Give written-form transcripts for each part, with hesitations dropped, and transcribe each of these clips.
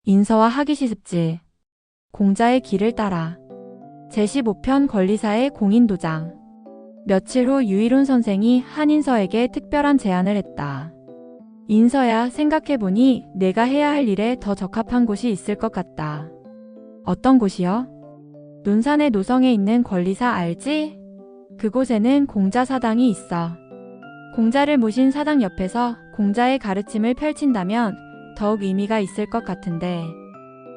인서와 하기시습지. 공자의 길을 따라. 제15편 권리사의 공인도장. 며칠 후 유일훈 선생이 한인서에게 특별한 제안을 했다. 인서야, 생각해보니 내가 해야 할 일에 더 적합한 곳이 있을 것 같다. 어떤 곳이요? 논산의 노성에 있는 권리사 알지? 그곳에는 공자 사당이 있어. 공자를 모신 사당 옆에서 공자의 가르침을 펼친다면 더욱 의미가 있을 것 같은데.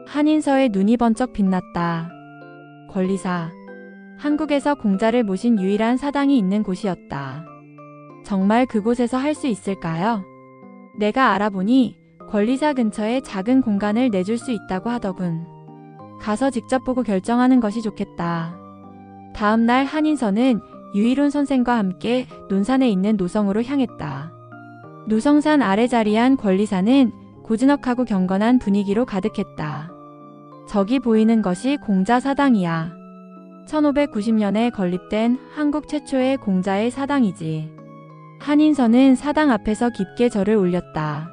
한인서의 눈이 번쩍 빛났다. 권리사. 한국에서 공자를 모신 유일한 사당이 있는 곳이었다. 정말 그곳에서 할 수 있을까요? 내가 알아보니 권리사 근처에 작은 공간을 내줄 수 있다고 하더군. 가서 직접 보고 결정하는 것이 좋겠다. 다음 날 한인서는 유일훈 선생과 함께 논산에 있는 노성으로 향했다. 노성산 아래 자리한 권리사는 고즈넉하고 경건한 분위기로 가득했다. 저기 보이는 것이 공자 사당이야. 1590년에 건립된 한국 최초의 공자의 사당이지. 한인서는 사당 앞에서 깊게 절을 올렸다.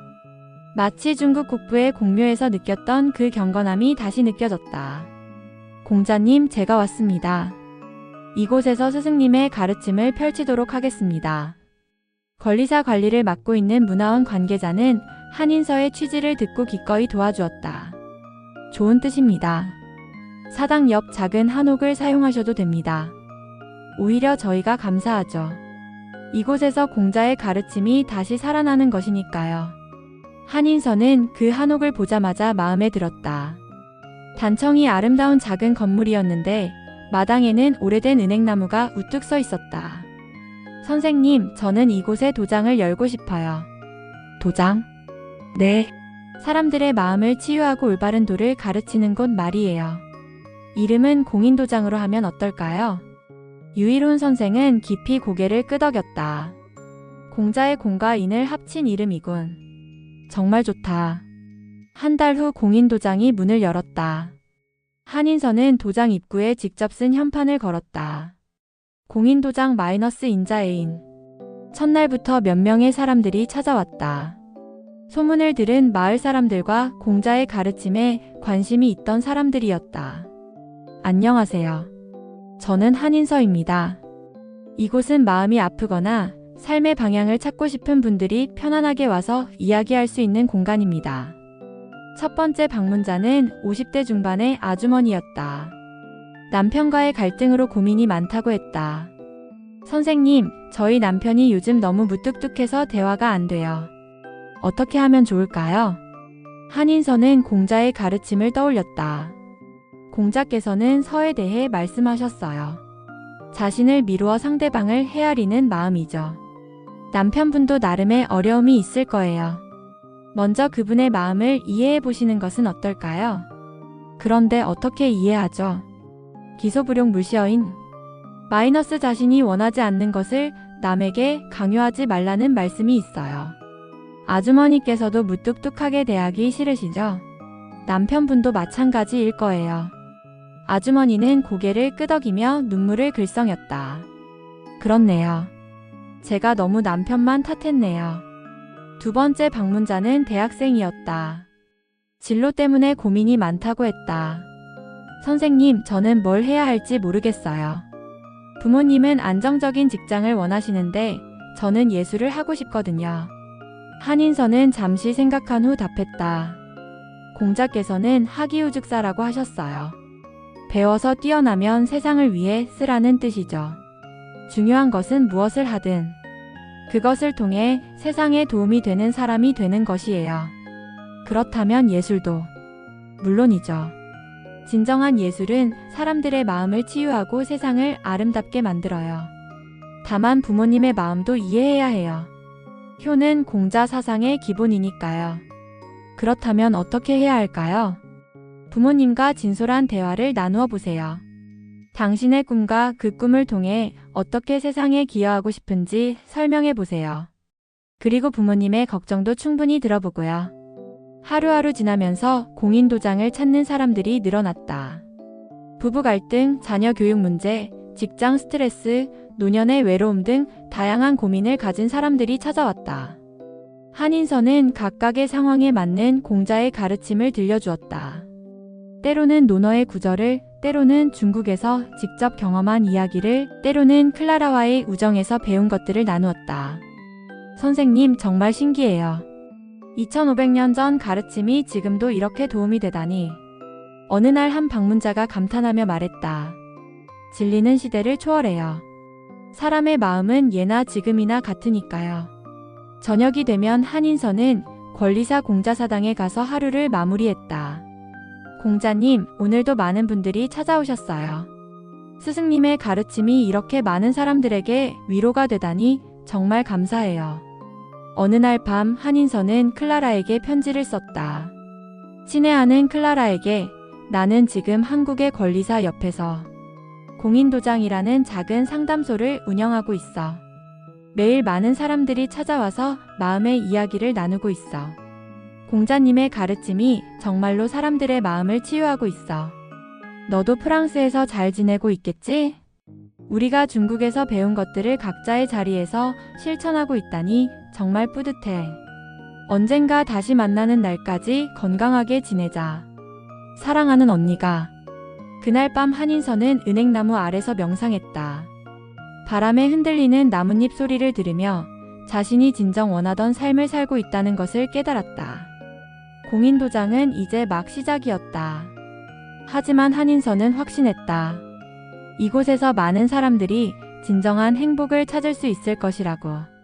마치 중국 국부의 공묘에서 느꼈던 그 경건함이 다시 느껴졌다. 공자님, 제가 왔습니다. 이곳에서 스승님의 가르침을 펼치도록 하겠습니다. 권리사 관리를 맡고 있는 문화원 관계자는 한인서의 취지를 듣고 기꺼이 도와주었다. 좋은 뜻입니다. 사당 옆 작은 한옥을 사용하셔도 됩니다. 오히려 저희가 감사하죠. 이곳에서 공자의 가르침이 다시 살아나는 것이니까요. 한인서는 그 한옥을 보자마자 마음에 들었다. 단청이 아름다운 작은 건물이었는데 마당에는 오래된 은행나무가 우뚝 서 있었다. 선생님, 저는 이곳에 도장을 열고 싶어요. 도장? 네. 사람들의 마음을 치유하고 올바른 도를 가르치는 곳 말이에요. 이름은 공인도장으로 하면 어떨까요? 유일훈 선생은 깊이 고개를 끄덕였다. 공자의 공과 인을 합친 이름이군. 정말 좋다. 한 달 후 공인도장이 문을 열었다. 한인서는 도장 입구에 직접 쓴 현판을 걸었다. 공인도장 -인자애인. 첫날부터 몇 명의 사람들이 찾아왔다. 소문을 들은 마을 사람들과 공자의 가르침에 관심이 있던 사람들이었다. 안녕하세요. 저는 한인서입니다. 이곳은 마음이 아프거나 삶의 방향을 찾고 싶은 분들이 편안하게 와서 이야기할 수 있는 공간입니다. 첫 번째 방문자는 50대 중반의 아주머니였다. 남편과의 갈등으로 고민이 많다고 했다. 선생님, 저희 남편이 요즘 너무 무뚝뚝해서 대화가 안 돼요. 어떻게 하면 좋을까요? 한인서는 공자의 가르침을 떠올렸다. 공자께서는 서에 대해 말씀하셨어요. 자신을 미루어 상대방을 헤아리는 마음이죠. 남편분도 나름의 어려움이 있을 거예요. 먼저 그분의 마음을 이해해 보시는 것은 어떨까요? 그런데 어떻게 이해하죠? 기소불용 물시어인. 자신이 원하지 않는 것을 남에게 강요하지 말라는 말씀이 있어요. 아주머니께서도 무뚝뚝하게 대하기 싫으시죠? 남편분도 마찬가지일 거예요. 아주머니는 고개를 끄덕이며 눈물을 글썽였다. 그렇네요. 제가 너무 남편만 탓했네요. 두 번째 방문자는 대학생이었다. 진로 때문에 고민이 많다고 했다. 선생님, 저는 뭘 해야 할지 모르겠어요. 부모님은 안정적인 직장을 원하시는데 저는 예술을 하고 싶거든요. 한인서는 잠시 생각한 후 답했다. 공자께서는 학이우즉사라고 하셨어요. 배워서 뛰어나면 세상을 위해 쓰라는 뜻이죠. 중요한 것은 무엇을 하든 그것을 통해 세상에 도움이 되는 사람이 되는 것이에요. 그렇다면 예술도 물론이죠. 진정한 예술은 사람들의 마음을 치유하고 세상을 아름답게 만들어요. 다만 부모님의 마음도 이해해야 해요. 효는 공자 사상의 기본이니까요. 그렇다면 어떻게 해야 할까요? 부모님과 진솔한 대화를 나누어 보세요. 당신의 꿈과 그 꿈을 통해 어떻게 세상에 기여하고 싶은지 설명해 보세요. 그리고 부모님의 걱정도 충분히 들어보고요. 하루하루 지나면서 공인도장을 찾는 사람들이 늘어났다. 부부 갈등, 자녀 교육 문제, 직장 스트레스, 노년의 외로움 등 다양한 고민을 가진 사람들이 찾아왔다. 한인서는 각각의 상황에 맞는 공자의 가르침을 들려주었다. 때로는 논어의 구절을, 때로는 중국에서 직접 경험한 이야기를, 때로는 클라라와의 우정에서 배운 것들을 나누었다. 선생님, 정말 신기해요. 2500년 전 가르침이 지금도 이렇게 도움이 되다니. 어느 날 한 방문자가 감탄하며 말했다. 진리는 시대를 초월해요. 사람의 마음은 예나 지금이나 같으니까요. 저녁이 되면 한인서는 권리사 공자사당에 가서 하루를 마무리했다. 공자님, 오늘도 많은 분들이 찾아오셨어요. 스승님의 가르침이 이렇게 많은 사람들에게 위로가 되다니 정말 감사해요. 어느 날 밤 한인서는 클라라에게 편지를 썼다. 친애하는 클라라에게, 나는 지금 한국의 권리사 옆에서 공인도장이라는 작은 상담소를 운영하고 있어. 매일 많은 사람들이 찾아와서 마음의 이야기를 나누고 있어. 공자님의 가르침이 정말로 사람들의 마음을 치유하고 있어. 너도 프랑스에서 잘 지내고 있겠지? 우리가 중국에서 배운 것들을 각자의 자리에서 실천하고 있다니 정말 뿌듯해. 언젠가 다시 만나는 날까지 건강하게 지내자. 사랑하는 언니가. 그날 밤 한인서는 은행나무 아래서 명상했다. 바람에 흔들리는 나뭇잎 소리를 들으며 자신이 진정 원하던 삶을 살고 있다는 것을 깨달았다. 공인도장은 이제 막 시작이었다. 하지만 한인서는 확신했다. 이곳에서 많은 사람들이 진정한 행복을 찾을 수 있을 것이라고.